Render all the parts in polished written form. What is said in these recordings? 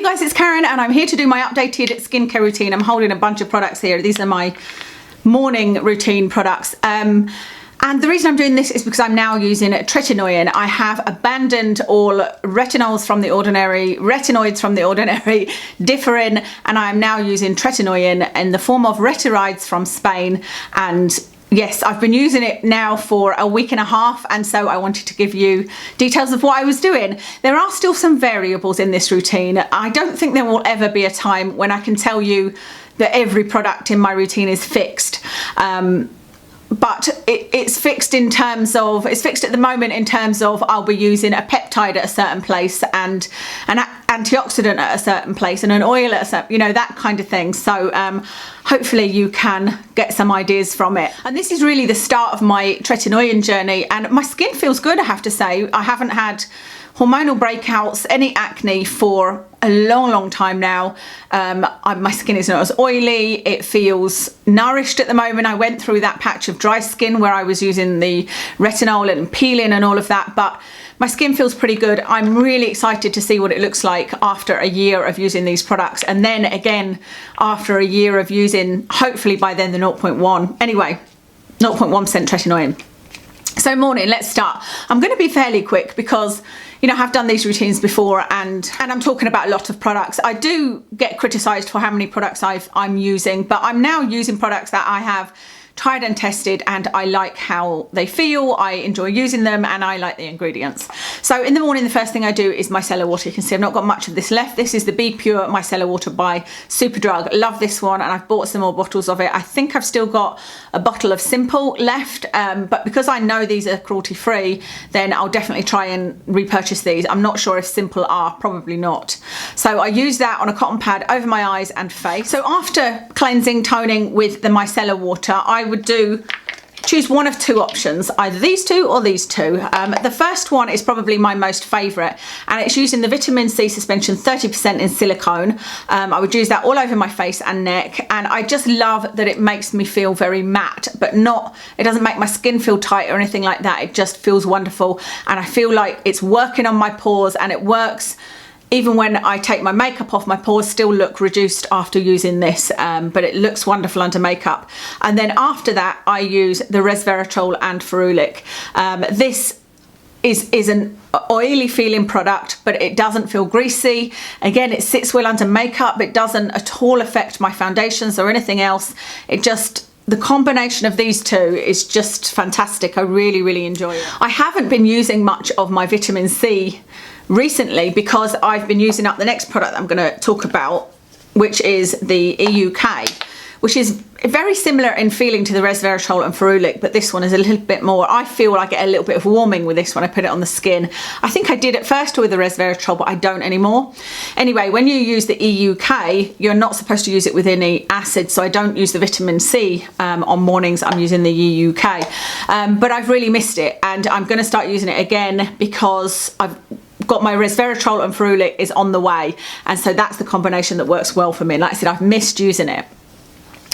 guys, it's Karen and I'm here to do my updated skincare routine. I'm holding a bunch of products here. These are my morning routine products. And the reason I'm doing this is because I'm now using Tretinoin. I have abandoned all retinols from the Ordinary, retinoids from the Ordinary, differin, and I'm now using Tretinoin in the form of Retirides from Spain. And yes, I've been using it now for a week and a half, and so I wanted to give you details of what I was doing. There are still some variables in this routine. I don't think there will ever be a time when I can tell you that every product in my routine is fixed. But it's fixed in terms of, it's fixed at the moment in terms of I'll be using a peptide at a certain place and an antioxidant at a certain place and an oil at a certain, you know, that kind of thing. So hopefully you can get some ideas from it. And this is really the start of my Tretinoin journey, and my skin feels good, I have to say. I haven't had hormonal breakouts, any acne for a long time now. My skin is not as oily, it feels nourished at the moment. I went through that patch of dry skin where I was using the retinol and peeling and all of that, but my skin feels pretty good. I'm really excited to see what it looks like after a year of using these products, and then again after a year of using, hopefully by then, the 0.1, anyway, 0.1% Tretinoin. So morning, let's start. I'm going to be fairly quick because, you know, I've done these routines before and I'm talking about a lot of products. I do get criticised for how many products I'm using, but I'm now using products that I have tried and tested, and I like how they feel, I enjoy using them, and I like the ingredients. So in the morning, the first thing I do is micellar water. You can see I've not got much of this left. This is the Be Pure micellar water by Superdrug. Love this one, and I've bought some more bottles of it. I think I've still got a bottle of Simple left, but because I know these are cruelty free, then I'll definitely try and repurchase these. I'm not sure if Simple are, probably not. So I use that on a cotton pad over my eyes and face. So after cleansing, toning with the micellar water, I would choose one of two options, either these two or these two. The first one is probably my most favourite, and it's using the vitamin C suspension 30% in silicone. I would use that all over my face and neck, and I just love that it makes me feel very matte, but not, it doesn't make my skin feel tight or anything like that. It just feels wonderful, and I feel like it's working on my pores, and it works. Even when I take my makeup off, my pores still look reduced after using this, but it looks wonderful under makeup. And then after that, I use the Resveratrol and Ferrulic. This is an oily feeling product, but it doesn't feel greasy. Again, it sits well under makeup. It doesn't at all affect my foundations or anything else. It just, the combination of these two is just fantastic. I really enjoy it. I haven't been using much of my vitamin C recently because I've been using up the next product that I'm going to talk about, which is the EUK, which is very similar in feeling to the Resveratrol and Ferrulic, but this one is a little bit more, I feel I get a little bit of warming with this when I put it on the skin. I think I did at first with the Resveratrol, but I don't anymore. Anyway, when you use the EUK, you're not supposed to use it with any acid, so I don't use the vitamin C on mornings. I'm using the EUK, but I've really missed it, and I'm going to start using it again because I've got my Resveratrol and Ferrulic is on the way, and so that's the combination that works well for me. Like I said, I've missed using it.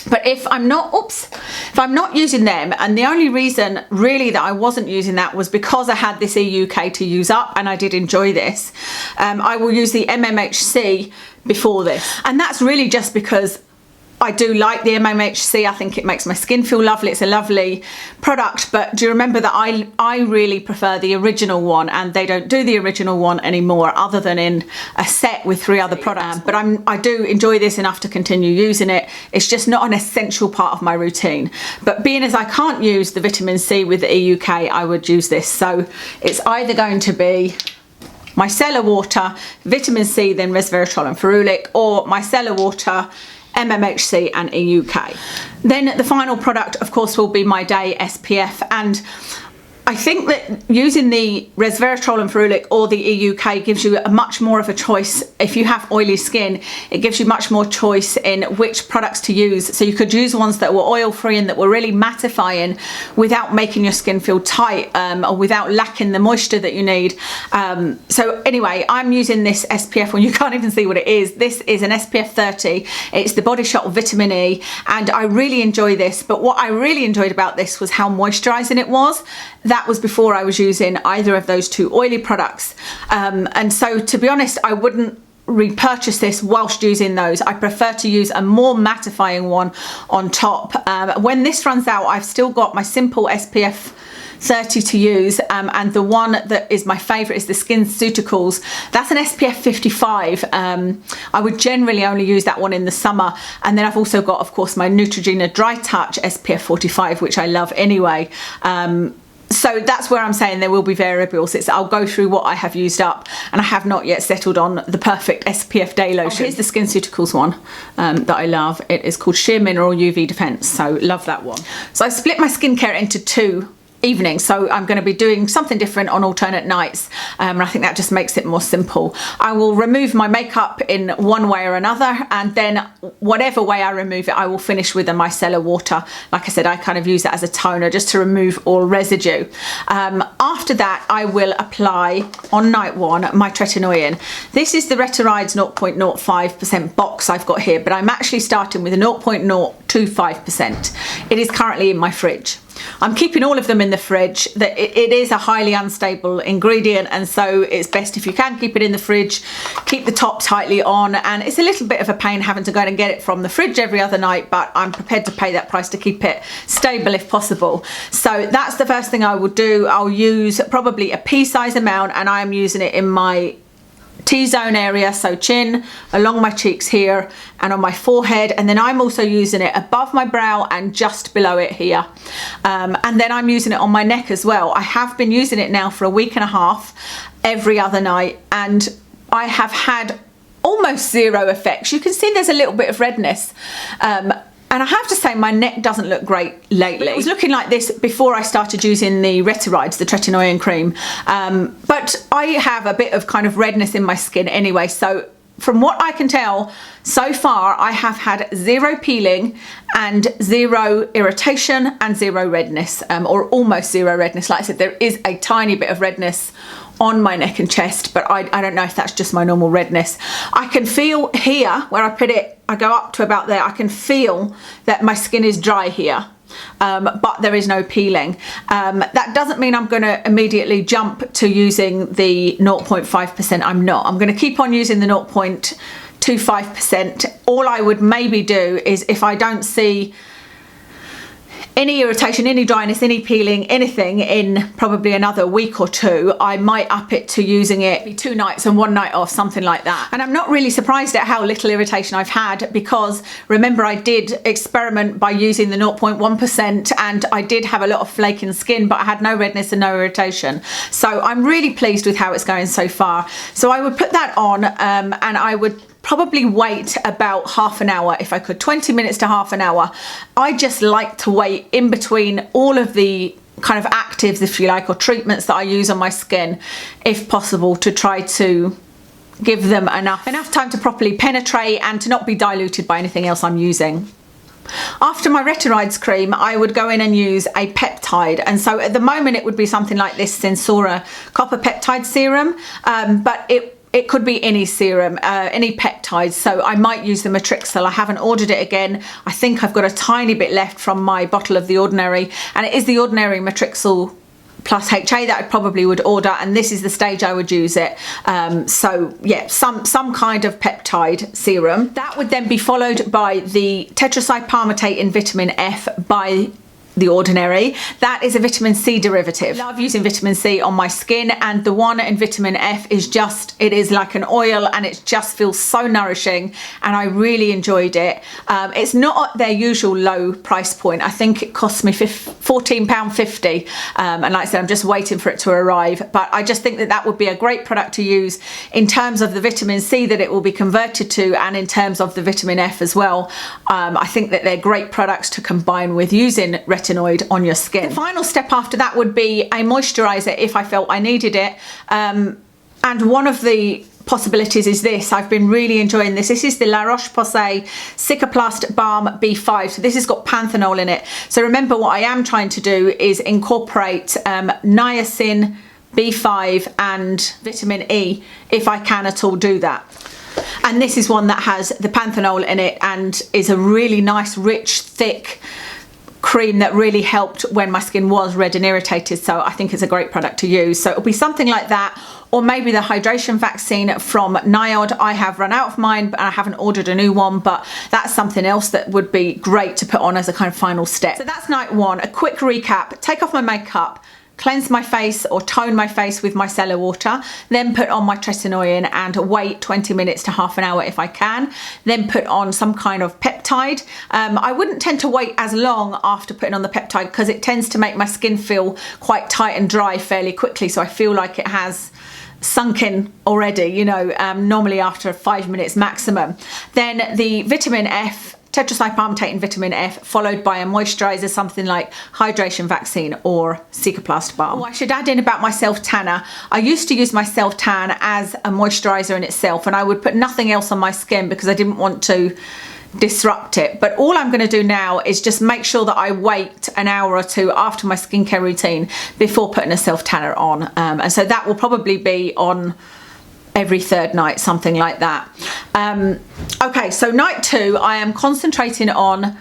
But if I'm not using them, and the only reason really that I wasn't using that was because I had this EUK to use up, and I did enjoy this, I will use the MMHC before this, and that's really just because I do like the MMHC. I think it makes my skin feel lovely. It's a lovely product, but do you remember that I really prefer the original one, and they don't do the original one anymore other than in a set with 3 other products. But I do enjoy this enough to continue using it. It's just not an essential part of my routine. But being as I can't use the vitamin C with the EUK, I would use this. So it's either going to be micellar water, vitamin C, then Resveratrol and Ferrulic, or micellar water, MMHC and EUK. Then the final product, of course, will be my day SPF, and I think that using the Resveratrol and Ferrulic or the EUK gives you a much more of a choice. If you have oily skin, it gives you much more choice in which products to use. So you could use ones that were oil free and that were really mattifying without making your skin feel tight, or without lacking the moisture that you need. So anyway, I'm using this SPF one. You can't even see what it is. This is an SPF 30. It's the Body Shot Vitamin E, and I really enjoy this. But what I really enjoyed about this was how moisturizing it was. That was before I was using either of those two oily products, and so to be honest, I wouldn't repurchase this whilst using those. I prefer to use a more mattifying one on top. When this runs out, I've still got my simple SPF 30 to use, and the one that is my favorite is the SkinCeuticals. That's an SPF 55. I would generally only use that one in the summer, and then I've also got, of course, my Neutrogena Dry Touch SPF 45, which I love anyway. So that's where I'm saying there will be variables. I'll go through what I have used up, and I have not yet settled on the perfect SPF day lotion. Here's the SkinCeuticals one that I love. It is called Sheer Mineral UV Defense, so love that one. So I split my skincare into 2 evenings, so I'm going to be doing something different on alternate nights, and I think that just makes it more simple. I will remove my makeup in one way or another, and then whatever way I remove it, I will finish with a micellar water. Like I said, I kind of use that as a toner just to remove all residue. After that, I will apply on night 1 my Tretinoin. This is the Retirides 0.05% box I've got here, but I'm actually starting with a 0.025%. It is currently in my fridge. I'm keeping all of them in the fridge. It is a highly unstable ingredient, and so it's best if you can keep it in the fridge, keep the top tightly on, and it's a little bit of a pain having to go and get it from the fridge every other night, but I'm prepared to pay that price to keep it stable if possible. So that's the first thing I will do. I'll use probably a pea-size amount, and I am using it in my T-zone area, so chin, along my cheeks here, and on my forehead, and then I'm also using it above my brow and just below it here, and then I'm using it on my neck as well. I have been using it now for a week and a half every other night, and I have had almost 0 effects. You can see there's a little bit of redness, and I have to say my neck doesn't look great lately. It was looking like this before I started using the Retirides, the Tretinoin cream. But I have a bit of kind of redness in my skin anyway. So from what I can tell, so far I have had 0 peeling and 0 irritation and 0 redness, or almost 0 redness. Like I said, there is a tiny bit of redness on my neck and chest, but I don't know if that's just my normal redness. I can feel here where I put it, I go up to about there, I can feel that my skin is dry here, but there is no peeling. That doesn't mean I'm going to immediately jump to using the 0.5%. I'm not. I'm going to keep on using the 0.25%. All I would maybe do is, if I don't see any irritation, any dryness, any peeling, anything in probably another week or 2, I might up it to using it 2 nights and 1 night off, something like that. And I'm not really surprised at how little irritation I've had, because remember, I did experiment by using the 0.1%, and I did have a lot of flaking skin, but I had no redness and no irritation. So I'm really pleased with how it's going so far. So I would put that on, and I would probably wait about half an hour if I could, 20 minutes to half an hour. I just like to wait in between all of the kind of actives, if you like, or treatments that I use on my skin, if possible, to try to give them enough time to properly penetrate and to not be diluted by anything else I'm using. After my Retirides cream, I would go in and use a peptide, and so at the moment it would be something like this Sensora copper peptide serum, but it could be any serum, any peptides. So I might use the Matrixyl. I haven't ordered it again. I think I've got a tiny bit left from my bottle of the Ordinary, and it is the Ordinary Matrixyl plus HA that I probably would order, and this is the stage I would use it. So yeah, some kind of peptide serum. That would then be followed by the tetracyclopalmitate in vitamin F by the Ordinary. That is a vitamin C derivative. I love using vitamin C on my skin, and the one in vitamin F is just, it is like an oil, and it just feels so nourishing, and I really enjoyed it. It's not at their usual low price point. I think it cost me £14.50, and like I said, I'm just waiting for it to arrive, but I just think that that would be a great product to use in terms of the vitamin C that it will be converted to, and in terms of the vitamin F as well. I think that they're great products to combine with using retinoid on your skin. The final step after that would be a moisturizer if I felt I needed it, and one of the possibilities is this. I've been really enjoying this. This is the La Roche Posay Cicaplast Baume B5. So this has got panthenol in it. So remember, what I am trying to do is incorporate niacin, B5 and vitamin E, if I can at all do that. And this is one that has the panthenol in it and is a really nice, rich, thick, cream that really helped when my skin was red and irritated, so I think it's a great product to use. So it'll be something like that, or maybe the hydration vaccine from NIOD. I have run out of mine, but I haven't ordered a new one, but that's something else that would be great to put on as a kind of final step. So that's night one. A quick recap: take off my makeup, cleanse my face or tone my face with micellar water, then put on my tretinoin and wait 20 minutes to half an hour if I can, then put on some kind of peptide. I wouldn't tend to wait as long after putting on the peptide because it tends to make my skin feel quite tight and dry fairly quickly, so I feel like it has sunk in already, you know, normally after 5 minutes maximum. Then the vitamin F, tetracyclopalmitate and vitamin F, followed by a moisturizer, something like hydration vaccine or Cicaplast balm. Oh, I should add in about my self tanner. I used to use my self tan as a moisturizer in itself, and I would put nothing else on my skin because I didn't want to disrupt it. But all I'm going to do now is just make sure that I wait an hour or two after my skincare routine before putting a self tanner on, and so that will probably be on every third night, something like that. Okay, so night two, I am concentrating on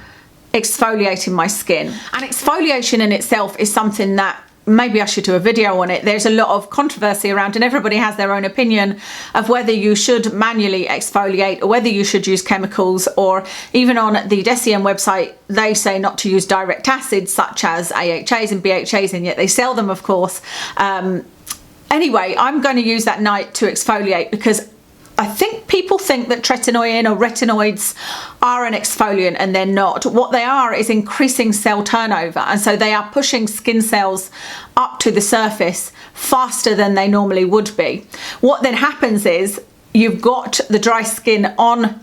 exfoliating my skin, and exfoliation in itself is something that maybe I should do a video on it. There's a lot of controversy around, and everybody has their own opinion of whether you should manually exfoliate or whether you should use chemicals, or even on the Deciem website they say not to use direct acids such as AHAs and BHAs, and yet they sell them, of course. Anyway, I'm going to use that night to exfoliate because I think people think that tretinoin or retinoids are an exfoliant, and they're not. What they are is increasing cell turnover, and so they are pushing skin cells up to the surface faster than they normally would be. What then happens is you've got the dry skin on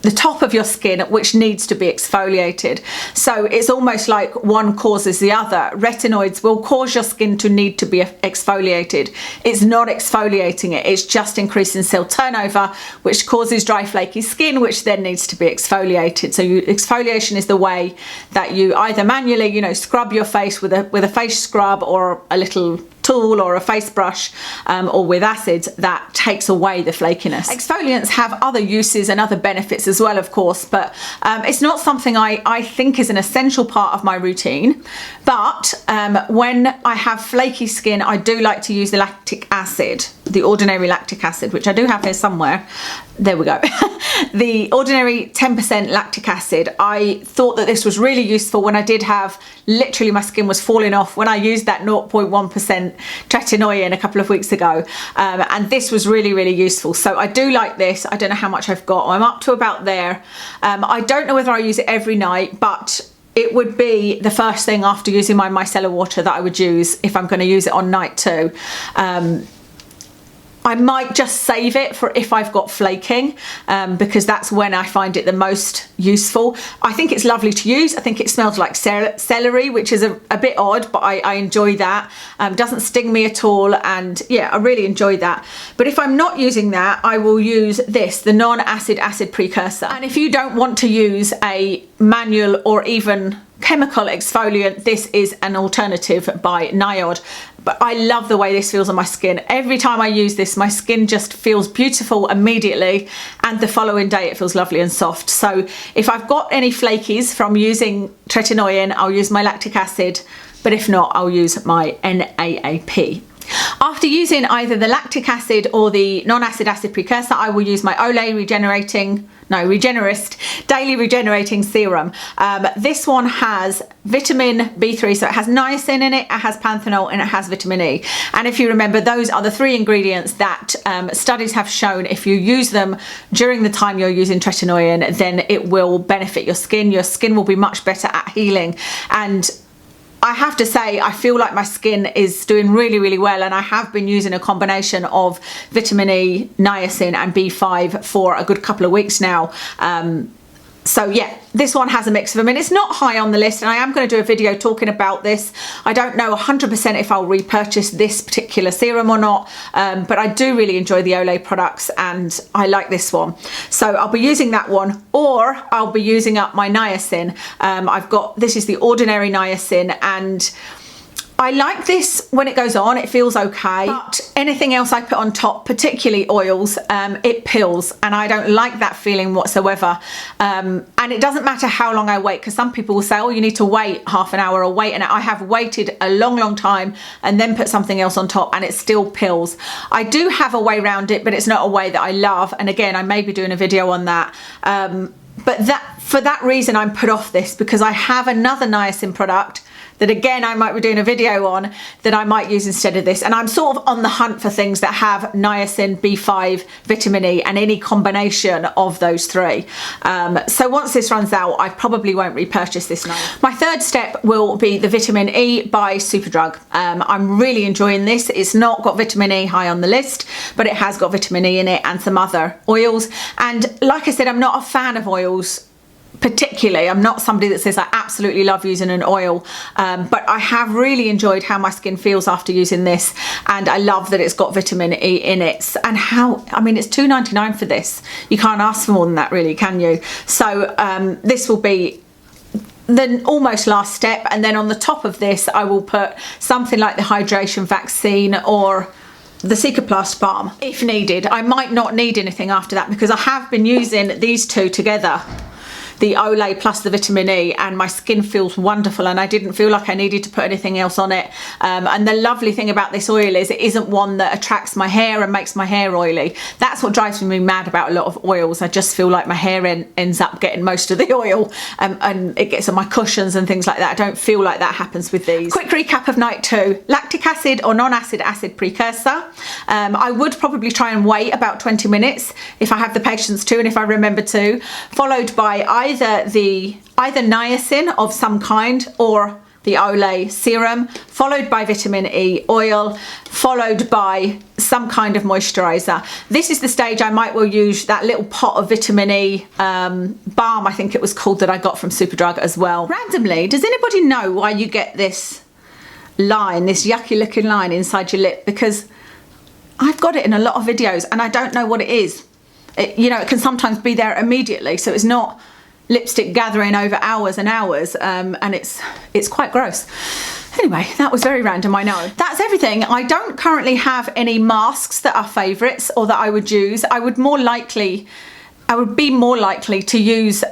the top of your skin which needs to be exfoliated. So it's almost like one causes the other. Retinoids will cause your skin to need to be exfoliated. It's not exfoliating it, it's just increasing cell turnover, which causes dry flaky skin, which then needs to be exfoliated. So exfoliation is the way that you either manually, you know, scrub your face with a face scrub or a little tool or a face brush, or with acids that takes away the flakiness. Exfoliants have other uses and other benefits as well, of course, but it's not something I think is an essential part of my routine. But when I have flaky skin, I do like to use the lactic acid, the ordinary lactic acid, which I do have here somewhere. There we go. The ordinary 10% lactic acid. I thought that this was really useful when I did have, literally my skin was falling off when I used that 0.1% tretinoin a couple of weeks ago, and this was really, really useful. So I do like this. I don't know how much I've got. I'm up to about there. I don't know whether I use it every night, but it would be the first thing after using my micellar water that I would use if I'm going to use it on night two. I might just save it for if I've got flaking, because that's when I find it the most useful. I think it's lovely to use. I think it smells like celery, which is a bit odd, but I enjoy that. Doesn't sting me at all, and yeah, I really enjoy that. But if I'm not using that, I will use this, the non-acid acid precursor. And if you don't want to use a manual or even chemical exfoliant, this is an alternative by NIOD. But I love the way this feels on my skin. Every time I use this, my skin just feels beautiful immediately, and the following day it feels lovely and soft. So if I've got any flakies from using tretinoin, I'll use my lactic acid, but if not, I'll use my NAAP. After using either the lactic acid or the non-acid acid precursor, I will use my Olay Regenerist Daily Regenerating Serum. This one has vitamin B3, so it has niacin in it, it has panthenol, and it has vitamin E. And if you remember, those are the three ingredients that studies have shown if you use them during the time you're using tretinoin, then it will benefit your skin. Your skin will be much better at healing. And I have to say, I feel like my skin is doing really, really well, and I have been using a combination of vitamin E, niacin and B5 for a good couple of weeks now. So yeah, this one has a mix of them, and it's not high on the list, and I am going to do a video talking about this. I don't know 100% if I'll repurchase this particular serum or not, but I do really enjoy the Olay products, and I like this one. So I'll be using that one, or I'll be using up my niacin. This is the Ordinary Niacin, and I like this when it goes on, it feels okay, but anything else I put on top, particularly oils, it pills, and I don't like that feeling whatsoever. And it doesn't matter how long I wait, because some people will say, oh, you need to wait half an hour or wait, and I have waited a long time and then put something else on top and it still pills. I do have a way around it, but it's not a way that I love, and again, I may be doing a video on that. But for that reason, I'm put off this, because I have another niacin product that again I might be doing a video on that I might use instead of this, and I'm sort of on the hunt for things that have niacin, B5, vitamin E, and any combination of those three. So once this runs out, I probably won't repurchase this now. My third step will be the vitamin E by Superdrug. I'm really enjoying this. It's not got vitamin E high on the list, but it has got vitamin E in it and some other oils, and like I said, I'm not a fan of oils particularly. I'm not somebody that says I absolutely love using an oil, but I have really enjoyed how my skin feels after using this, and I love that it's got vitamin E in it. And I mean, it's $2.99 for this. You can't ask for more than that, really, can you? So this will be the almost last step, and then on the top of this I will put something like the hydration vaccine or the Cicaplast balm if needed. I might not need anything after that, because I have been using these two together, the Olay plus the vitamin E, and my skin feels wonderful, and I didn't feel like I needed to put anything else on it. And the lovely thing about this oil is it isn't one that attracts my hair and makes my hair oily. That's what drives me mad about a lot of oils. I just feel like my hair ends up getting most of the oil, and it gets on my cushions and things like that. I don't feel like that happens with these. Quick recap of night 2. Lactic acid or non-acid acid precursor. I would probably try and wait about 20 minutes if I have the patience to, and if I remember to, followed by either niacin of some kind or the Olay serum, followed by vitamin E oil, followed by some kind of moisturizer. This is the stage I might well use that little pot of vitamin E balm, I think it was called, that I got from Superdrug as well. Randomly, does anybody know why you get this line, this yucky looking line inside your lip? Because I've got it in a lot of videos and I don't know what it is. You know, it can sometimes be there immediately, so it's not lipstick gathering over hours and hours, and it's quite gross. Anyway, that was very random, I know. That's everything. I don't currently have any masks that are favourites or that I would use. I would be more likely to use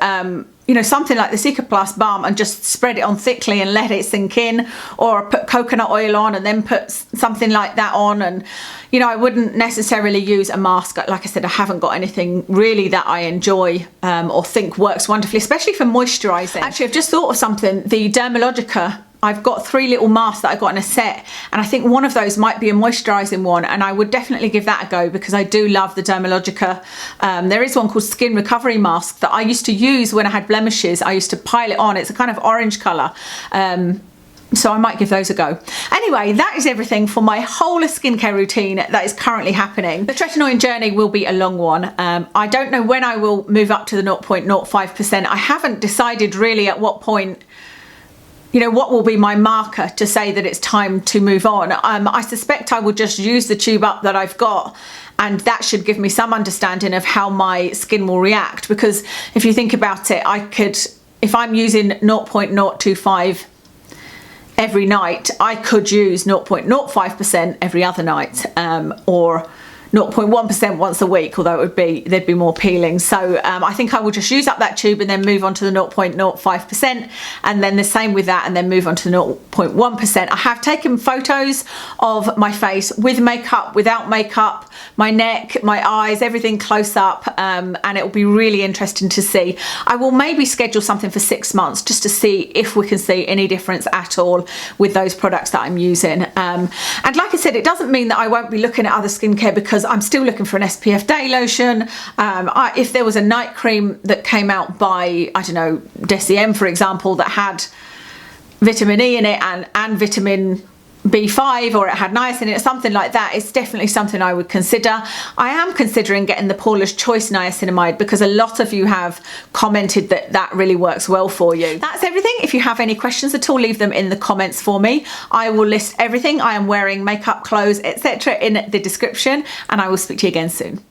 you know, something like the Cicaplast balm and just spread it on thickly and let it sink in, or put coconut oil on and then put something like that on. And you know, I wouldn't necessarily use a mask. Like I said, I haven't got anything really that I enjoy or think works wonderfully, especially for moisturising. Actually, I've just thought of something. The Dermalogica, I've got 3 little masks that I got in a set, and I think one of those might be a moisturising one, and I would definitely give that a go because I do love the Dermalogica. There is one called Skin Recovery Mask that I used to use when I had blemishes. I used to pile it on. It's a kind of orange colour. So I might give those a go. Anyway, that is everything for my whole skincare routine that is currently happening. The Tretinoin journey will be a long one. I don't know when I will move up to the 0.05%. I haven't decided really at what point, you know, what will be my marker to say that it's time to move on. I suspect I will just use the tube up that I've got, and that should give me some understanding of how my skin will react, because if you think about it, I could, if I'm using 0.025 every night, I could use 0.05% every other night, or 0.1% once a week, although they'd be more peeling. So I think I will just use up that tube and then move on to the 0.05%, and then the same with that, and then move on to the 0.1%. I have taken photos of my face with makeup, without makeup, my neck, my eyes, everything close up, and it will be really interesting to see. I will maybe schedule something for 6 months just to see if we can see any difference at all with those products that I'm using. And like I said, it doesn't mean that I won't be looking at other skincare, because I'm still looking for an SPF day lotion. If there was a night cream that came out by, I don't know, DCM for example, that had vitamin E in it and vitamin B5, or it had niacin in it, something like that, it's definitely something I would consider. I am considering getting the Paula's Choice niacinamide, because a lot of you have commented that that really works well for you. That's everything. If you have any questions at all, leave them in the comments for me. I will list everything I am wearing, makeup, clothes, etc. in the description, and I will speak to you again soon.